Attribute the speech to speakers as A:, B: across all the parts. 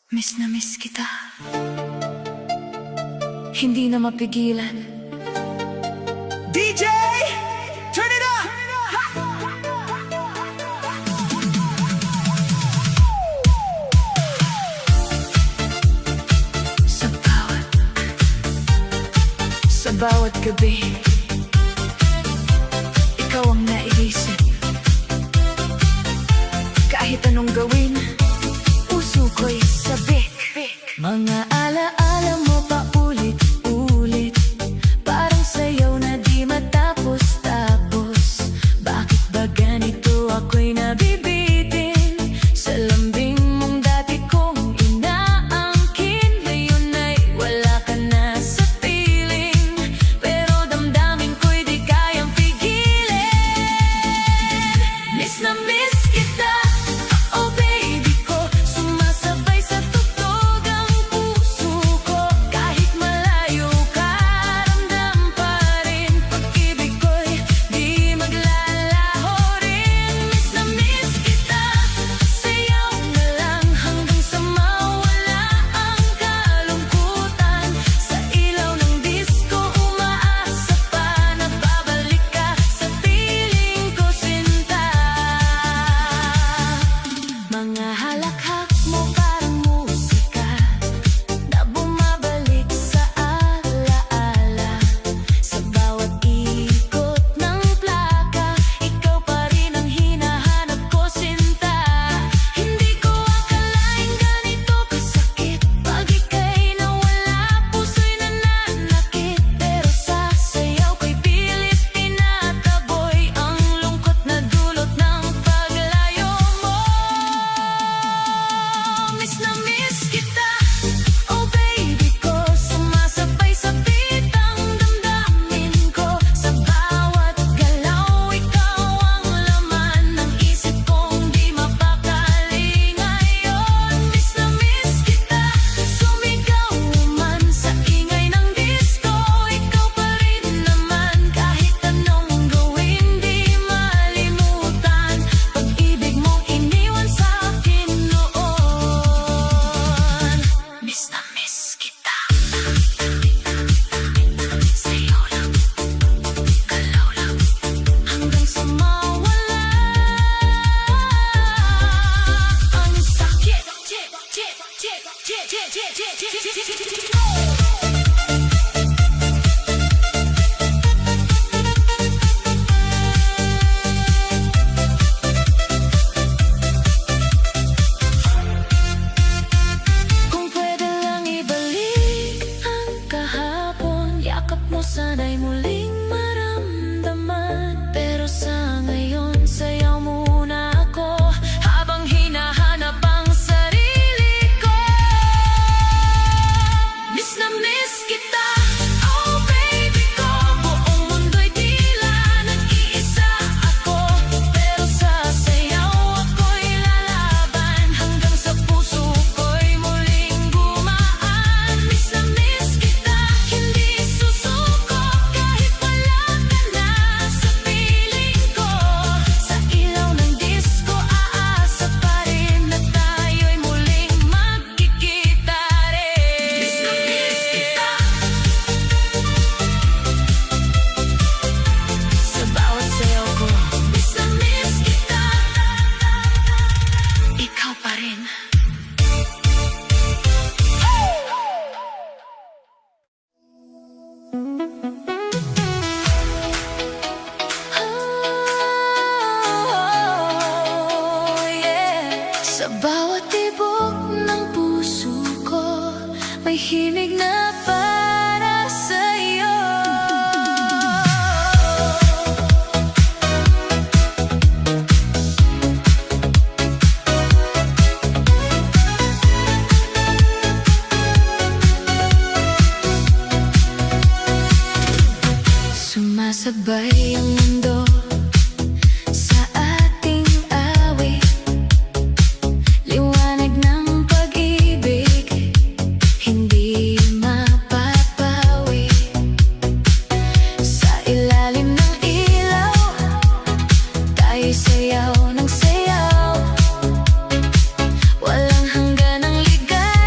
A: Miss na miss kita. Hindi na mapigilan.
B: DJ, turn it up!
A: Sa bawat gabi, ikaw ang naiisip. Kahit anong gawin, puso ko'y sabik. Mga alaala mo pa ulit-ulit, parang sayaw na di matapos-tapos. Bakit ba ganito ako'y nabibitin? Sa lambing mong dati kong inaangkin, ngayon ay wala ka na sa piling. Pero damdamin ko'y di kayang pigilin. Miss na miss kita, oh baby ko. Sumasabay sa tugtog ang puso ko. Kahit malayo ka, ramdam pa rin. Pag-ibig ko'y di maglalaho rin. Miss na miss kita, sayaw na lang hanggang sa mawala ang kalungkutan. Sa ilaw ng disco, umaasa pa na babalik ka sa piling ko, sinta. Mga halakhak mo parang musika na bumabalik sa alaala. Sa bawat ikot ng plaka, ikaw pa rin ang hinahanap ko, sinta. Hindi ko akalain ganito kasakit. Pag ika'y nawala, puso'y nananakit. Pero sa sayaw ko'y pilit tinataboy ang lungkot na dulot ng paglayo mo. Miss na miss kita, oh baby ko. Sumasabay sa beat ang damdamin ko. Sa bawat galaw, ikaw ang laman ng isip kong di mapakali ngayon. Miss na miss kita, sumigaw man sa ingay ng disco. Ikaw pa rin naman, kahit anong gawin di malimutan. Pag-ibig mong iniwan sa akin noon. Miss na miss kita. Sayaw lang, galaw lang, hanggang sa mawala ang sakit. Kung pwede lang ibalik ang kahapon, yakap mo sana'y muling maramdaman. Pero sa ngayon, sayaw muna ako habang hinahanap ang sarili ko. Miss na miss kita, oh baby ko. Buong mundo'y tila nag-iisa ako. Pero sa sayaw ako'y lalaban hanggang sa puso ko'y muling gumaan. Miss na miss kita, hindi susuko kahit wala ka na sa piling ko. Sa ilaw ng disco, aasa pa rin na tayo'y muling magkikita rin. Miss na miss kita. Sa bawat sayaw ko, miss na miss kita. Ikaw pa rin. Oh, yeah. Sa bawat tibok ng puso ko, may himig na para sa'yo. Sumasabay ang mundo sa ating awit, liwanag ng pag-ibig, hindi mapapawi. Sa ilalim ng ilaw, tayo'y sayaw ng sayaw. Walang hanggan ang ligaya.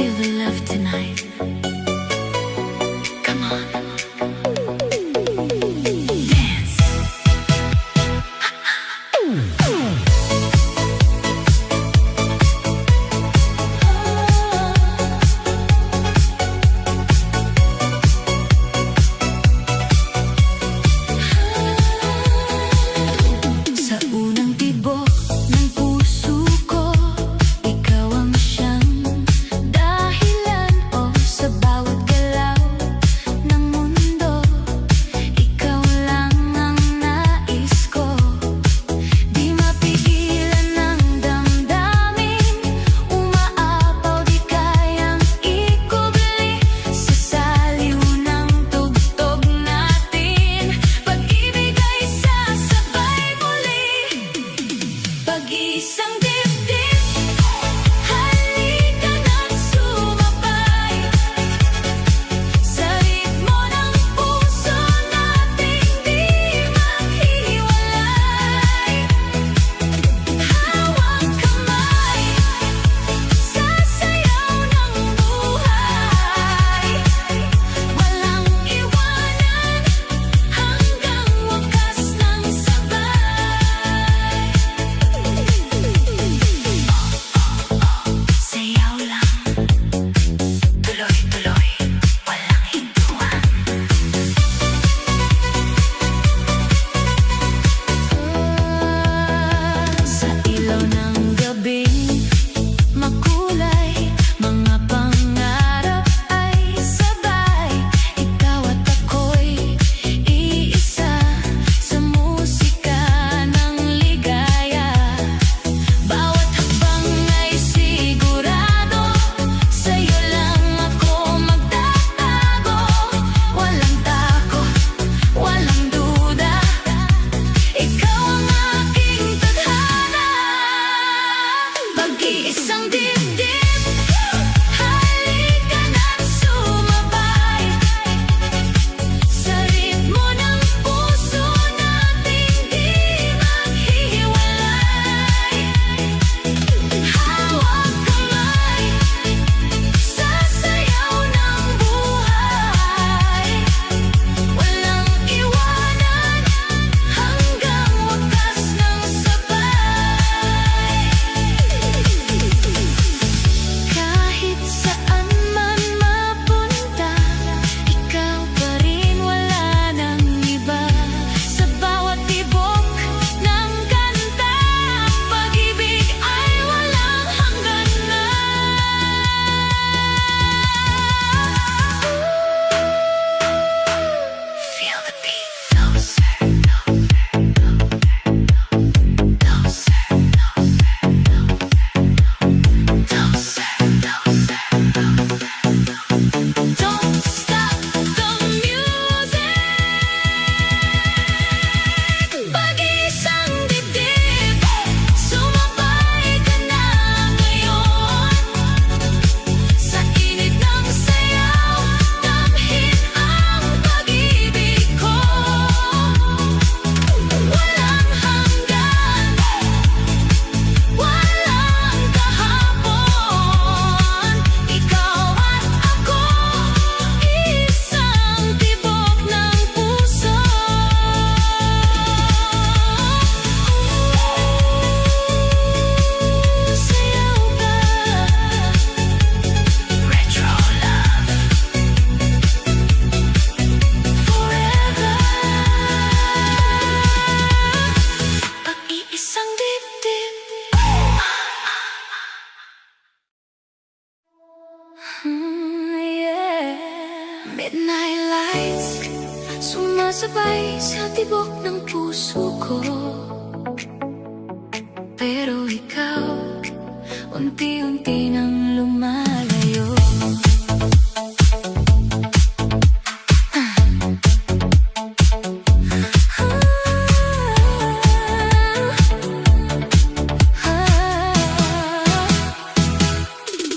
A: feel the love tonight. Come on, dance. Sa unang tibok ng puso ko, ikaw ang siyang dahilan, o sa bawat galaw ng mundo, ikaw lang ang nais ko. Di mapigilan ng damdamin, umaapaw di kayang ikubli, sa saliw ng tugtog natin, pag-ibig ay sasabay muli. Pag-isang dibdib, halika na't sumabay, sa ritmo ng puso nating di maghiwalay. Hawak kamay, sasayaw ng buhay, walang iwanan, hanggang wakas ng sabay. Sayaw lang, tuloy-tuloy, walang hintuan. Sa ilaw ng gabing makulay, mga pangarap ay sabay, ikaw at ako'y iisa, sa musika ng ligaya. Bawat hakbang ay sigurado, sa'yo lang ako magtatago, walang takot, walang duda, ikaw ang aking tadhana. Pag-iisang dibdib, halika na't sumabay, sa ritmo ng puso nating di maghiwalay. Hawak kamay, sasayaw ng buhay, walang iwanan, hanggang wakas ng sabay. Kahit saan man mapunta, ikaw pa rin, wala nang iba, sa bawat tibok ng kanta, pag-ibig ay walang hangganan. Feel the beat, closer, don't stop the music. Pag-isang dibdib, sumabay ka na ngayon, sa init ng sayaw, damhin ang pag-ibig ko. Walang hanggan, walang kahapon, ikaw at ako, isang tibok ng puso. Sayaw ka, retro love, forever. Pag-iisang dibdib. Yeah. Midnight lights, sumasabay sa tibok ng puso ko, pero ikaw, unti-unti nang lumalayo.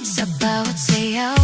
A: Sa bawat sayaw,